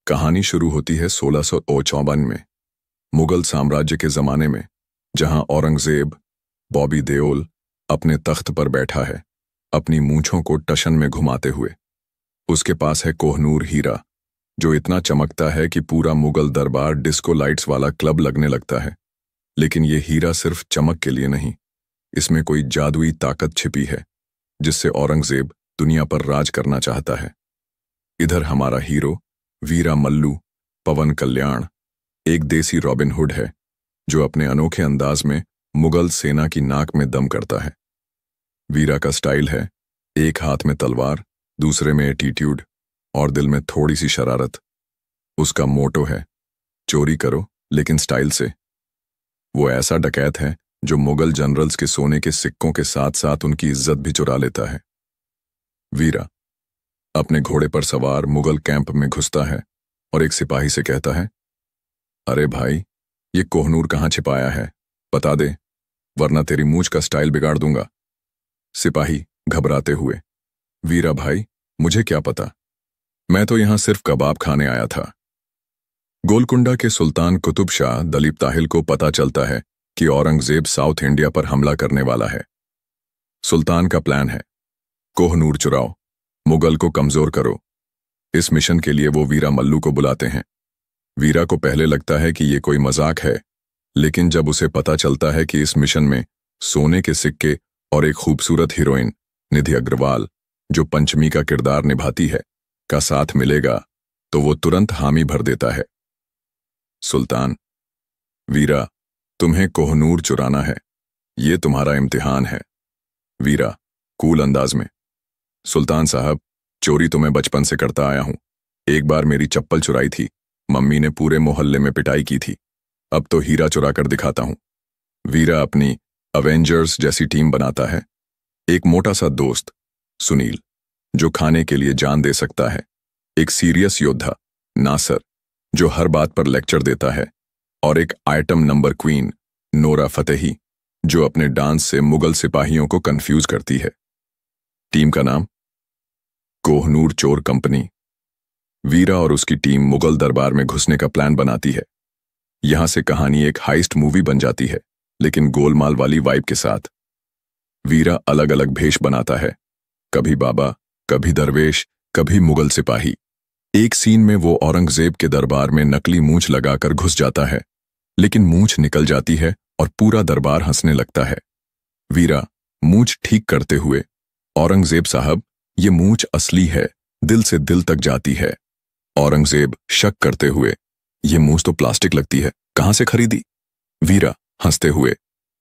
कहानी शुरू होती है 1654 में, मुगल साम्राज्य के जमाने में, जहां औरंगजेब बॉबी देओल अपने तख्त पर बैठा है, अपनी मूंछों को टशन में घुमाते हुए। उसके पास है कोहनूर हीरा, जो इतना चमकता है कि पूरा मुगल दरबार डिस्को लाइट्स वाला क्लब लगने लगता है। लेकिन ये हीरा सिर्फ चमक के लिए नहीं, इसमें कोई जादुई ताकत छिपी है जिससे औरंगजेब दुनिया पर राज करना चाहता है। इधर हमारा हीरो वीरा मल्लू पवन कल्याण एक देसी रॉबिन हुड है, जो अपने अनोखे अंदाज में मुगल सेना की नाक में दम करता है। वीरा का स्टाइल है एक हाथ में तलवार, दूसरे में एटीट्यूड और दिल में थोड़ी सी शरारत। उसका मोटो है चोरी करो लेकिन स्टाइल से। वो ऐसा डकैत है जो मुगल जनरल्स के सोने के सिक्कों के साथ साथ उनकी इज्जत भी चुरा लेता है। वीरा अपने घोड़े पर सवार मुगल कैंप में घुसता है और एक सिपाही से कहता है, अरे भाई, ये कोहनूर कहाँ छिपाया है, बता दे, वरना तेरी मूंछ का स्टाइल बिगाड़ दूंगा। सिपाही घबराते हुए, वीरा भाई, मुझे क्या पता, मैं तो यहां सिर्फ कबाब खाने आया था। गोलकुंडा के सुल्तान कुतुब शाह दलीप ताहिल को पता चलता है कि औरंगजेब साउथ इंडिया पर हमला करने वाला है। सुल्तान का प्लान है, कोहनूर चुराओ, मुगल को कमजोर करो। इस मिशन के लिए वो वीरा मल्लू को बुलाते हैं। वीरा को पहले लगता है कि ये कोई मजाक है, लेकिन जब उसे पता चलता है कि इस मिशन में सोने के सिक्के और एक खूबसूरत हीरोइन निधि अग्रवाल, जो पंचमी का किरदार निभाती है, का साथ मिलेगा, तो वो तुरंत हामी भर देता है। सुल्तान, वीरा, तुम्हें कोहनूर चुराना है, ये तुम्हारा इम्तिहान है। वीरा कूल अंदाज में, सुल्तान साहब, चोरी तो मैं बचपन से करता आया हूं। एक बार मेरी चप्पल चुराई थी, मम्मी ने पूरे मोहल्ले में पिटाई की थी। अब तो हीरा चुरा कर दिखाता हूं। वीरा अपनी अवेंजर्स जैसी टीम बनाता है। एक मोटा सा दोस्त सुनील, जो खाने के लिए जान दे सकता है, एक सीरियस योद्धा नासर, जो हर बात पर लेक्चर देता है, और एक item number queen Nora Fatehi, जो अपने डांस से मुगल सिपाहियों को कंफ्यूज करती है। टीम का नाम कोहनूर चोर कंपनी। वीरा और उसकी टीम मुगल दरबार में घुसने का प्लान बनाती है। यहां से कहानी एक हाइस्ट मूवी बन जाती है, लेकिन गोलमाल वाली वाइब के साथ। वीरा अलग अलग भेष बनाता है, कभी बाबा, कभी दरवेश, कभी मुगल सिपाही। एक सीन में वो औरंगजेब के दरबार में नकली मूंछ लगाकर घुस जाता है, लेकिन मूंछ निकल जाती है और पूरा दरबार हंसने लगता है। वीरा मूंछ ठीक करते हुए, औरंगजेब साहब, ये मूंछ असली है, दिल से दिल तक जाती है। औरंगजेब शक करते हुए, ये मूंछ तो प्लास्टिक लगती है, कहां से खरीदी? वीरा हंसते हुए,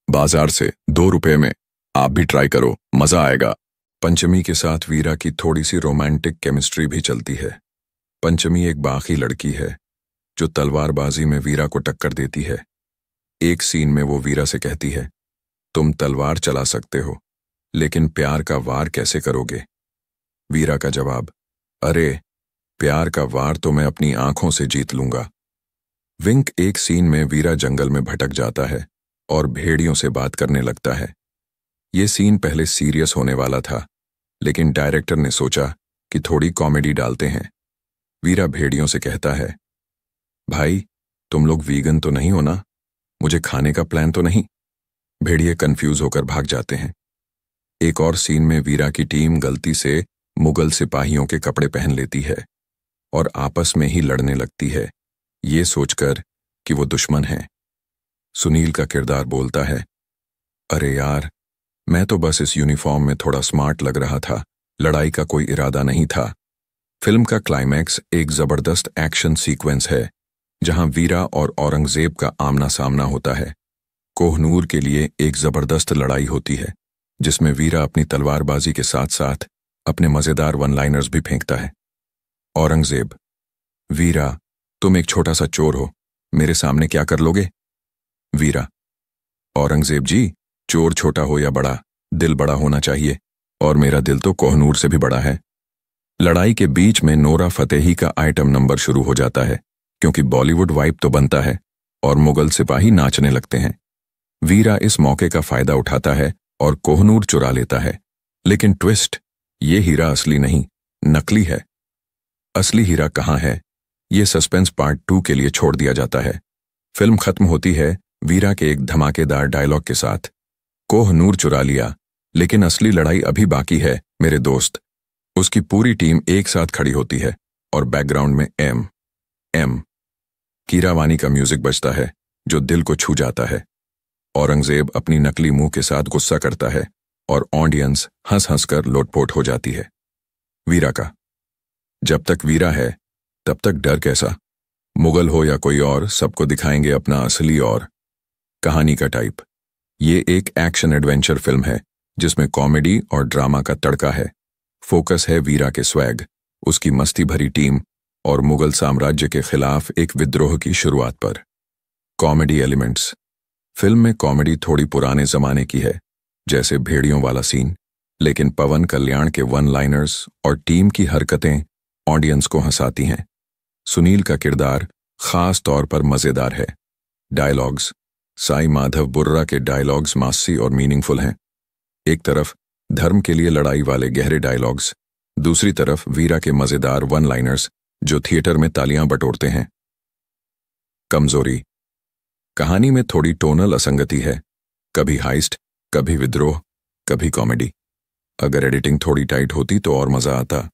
बाजार से, 2 रुपए में, आप भी ट्राई करो, मजा आएगा। पंचमी के साथ वीरा की थोड़ी सी रोमांटिक केमिस्ट्री भी चलती है। पंचमी एक बाकी लड़की है जो तलवारबाजी में वीरा को टक्कर देती है। एक सीन में वो वीरा से कहती है, तुम तलवार चला सकते हो, लेकिन प्यार का वार कैसे करोगे? वीरा का जवाब, अरे, प्यार का वार तो मैं अपनी आंखों से जीत लूंगा। विंक एक सीन में वीरा जंगल में भटक जाता है और भेड़ियों से बात करने लगता है। ये सीन पहले सीरियस होने वाला था, लेकिन डायरेक्टर ने सोचा कि थोड़ी कॉमेडी डालते हैं। वीरा भेड़ियों से कहता है, भाई, तुम लोग वीगन तो नहीं हो ना? मुझे खाने का प्लान तो नहीं? भेड़िए कंफ्यूज होकर भाग जाते हैं। एक और सीन में वीरा की टीम गलती से मुगल सिपाहियों के कपड़े पहन लेती है और आपस में ही लड़ने लगती है, ये सोचकर कि वो दुश्मन है। सुनील का किरदार बोलता है, अरे यार, मैं तो बस इस यूनिफॉर्म में थोड़ा स्मार्ट लग रहा था, लड़ाई का कोई इरादा नहीं था। फिल्म का क्लाइमैक्स एक जबरदस्त एक्शन सीक्वेंस है, जहां वीरा और औरंगजेब का आमना सामना होता है। कोहनूर के लिए एक जबरदस्त लड़ाई होती है, जिसमें वीरा अपनी तलवारबाजी के साथ साथ अपने मजेदार वन लाइनर्स भी फेंकता है। औरंगजेब, वीरा, तुम एक छोटा सा चोर हो, मेरे सामने क्या कर लोगे? वीरा, औरंगजेब जी, चोर छोटा हो या बड़ा, दिल बड़ा होना चाहिए, और मेरा दिल तो कोहनूर से भी बड़ा है। लड़ाई के बीच में नोरा फतेही का आइटम नंबर शुरू हो जाता है, क्योंकि बॉलीवुड वाइब तो बनता है और मुगल सिपाही नाचने लगते हैं। वीरा इस मौके का फायदा उठाता है और कोहनूर चुरा लेता है, लेकिन ट्विस्ट, ये हीरा असली नहीं, नकली है। असली हीरा कहाँ है, ये सस्पेंस पार्ट 2 के लिए छोड़ दिया जाता है। फिल्म खत्म होती है वीरा के एक धमाकेदार डायलॉग के साथ, कोह-नूर चुरा लिया, लेकिन असली लड़ाई अभी बाकी है मेरे दोस्त। उसकी पूरी टीम एक साथ खड़ी होती है और बैकग्राउंड में एम कीरावानी का म्यूजिक बजता है जो दिल को छू जाता है। औरंगजेब अपनी नकली मुंह के साथ गुस्सा करता है और ऑडियंस हंस हंस कर लोटपोट हो जाती है। वीरा का जब तक वीरा है तब तक डर कैसा, मुगल हो या कोई और, सबको दिखाएंगे अपना असली। और कहानी का टाइप, ये एक एक्शन एडवेंचर फिल्म है जिसमें कॉमेडी और ड्रामा का तड़का है। फोकस है वीरा के स्वैग, उसकी मस्ती भरी टीम और मुगल साम्राज्य के खिलाफ एक विद्रोह की शुरुआत पर। कॉमेडी एलिमेंट्स, फिल्म में कॉमेडी थोड़ी पुराने जमाने की है, जैसे भेड़ियों वाला सीन, लेकिन पवन कल्याण के वन लाइनर्स और टीम की हरकतें ऑडियंस को हंसाती हैं। सुनील का किरदार खास तौर पर मजेदार है। डायलॉग्स, साई माधव बुर्रा के डायलॉग्स मासी और मीनिंगफुल हैं। एक तरफ धर्म के लिए लड़ाई वाले गहरे डायलॉग्स, दूसरी तरफ वीरा के मजेदार वन लाइनर्स जो थिएटर में तालियां बटोरते हैं। कमजोरी, कहानी में थोड़ी टोनल असंगति है, कभी हाइस्ट, कभी विद्रोह, कभी कॉमेडी। अगर एडिटिंग थोड़ी टाइट होती तो और मजा आता।